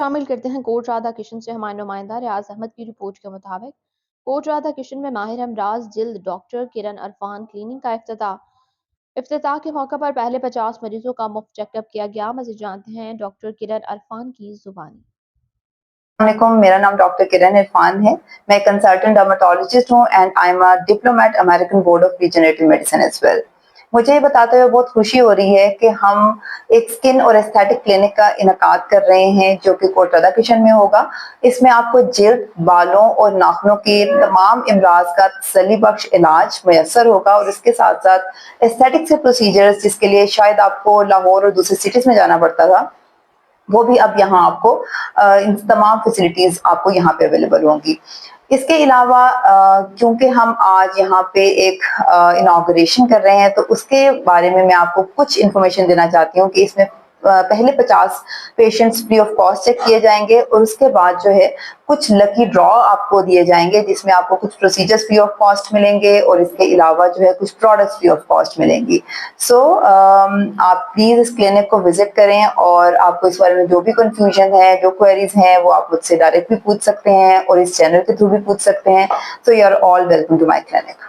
शामिल करते हैं कोट राधा किशन से हमारे नुमाइंदा रियाज अहमद की रिपोर्ट के मुताबिक कोट राधा किशन में माहिर अमराज जिल्द डॉक्टर किरण अरफान क्लिनिक का इफ्तिताह के मौके पर पहले 50 मरीजों का मुफ्त चेकअप किया गया। मज़ीद जानते हैं डॉक्टर किरण अरफान की जुबानी। वालेकुम, मेरा नाम डॉक्टर किरण इरफान है। मैं कंसल्टेंट डर्मेटोलॉजिस्ट हूँ and I am a diplomate American board of regenerative medicine as well. मुझे ये बताते हुए बहुत खुशी हो रही है कि हम एक स्किन और एस्थेटिक क्लिनिक का इनकाद कर रहे हैं जो कि कोट राधा किशन में होगा। इसमें आपको जिल्द, बालों और नाखूनों के तमाम अमराज का तसल्ली बख्श इलाज मैसर होगा और इसके साथ साथ एस्थेटिक से प्रोसीजर्स जिसके लिए शायद आपको लाहौर और दूसरी सिटीज में जाना पड़ता था, वो भी अब यहाँ आपको इन तमाम फैसिलिटीज आपको यहाँ पे अवेलेबल होंगी। इसके अलावा क्योंकि हम आज यहाँ पे एक इनॉग्रेशन कर रहे हैं तो उसके बारे में मैं आपको कुछ इन्फॉर्मेशन देना चाहती हूँ कि इसमें पहले 50 patients free of cost check किए जाएंगे और उसके बाद जो है कुछ लकी ड्रॉ आपको दिए जाएंगे जिसमें आपको कुछ प्रोसीजर्स फ्री ऑफ कॉस्ट मिलेंगे और इसके अलावा जो है कुछ प्रोडक्ट्स फ्री ऑफ कॉस्ट मिलेंगी। सो आप प्लीज इस क्लिनिक को विजिट करें और आपको इस बारे में जो भी कंफ्यूजन है, जो क्वेरीज हैं, वो आप मुझसे डायरेक्ट भी पूछ सकते हैं और इस चैनल के थ्रू भी पूछ सकते हैं। So you are all welcome to my clinic.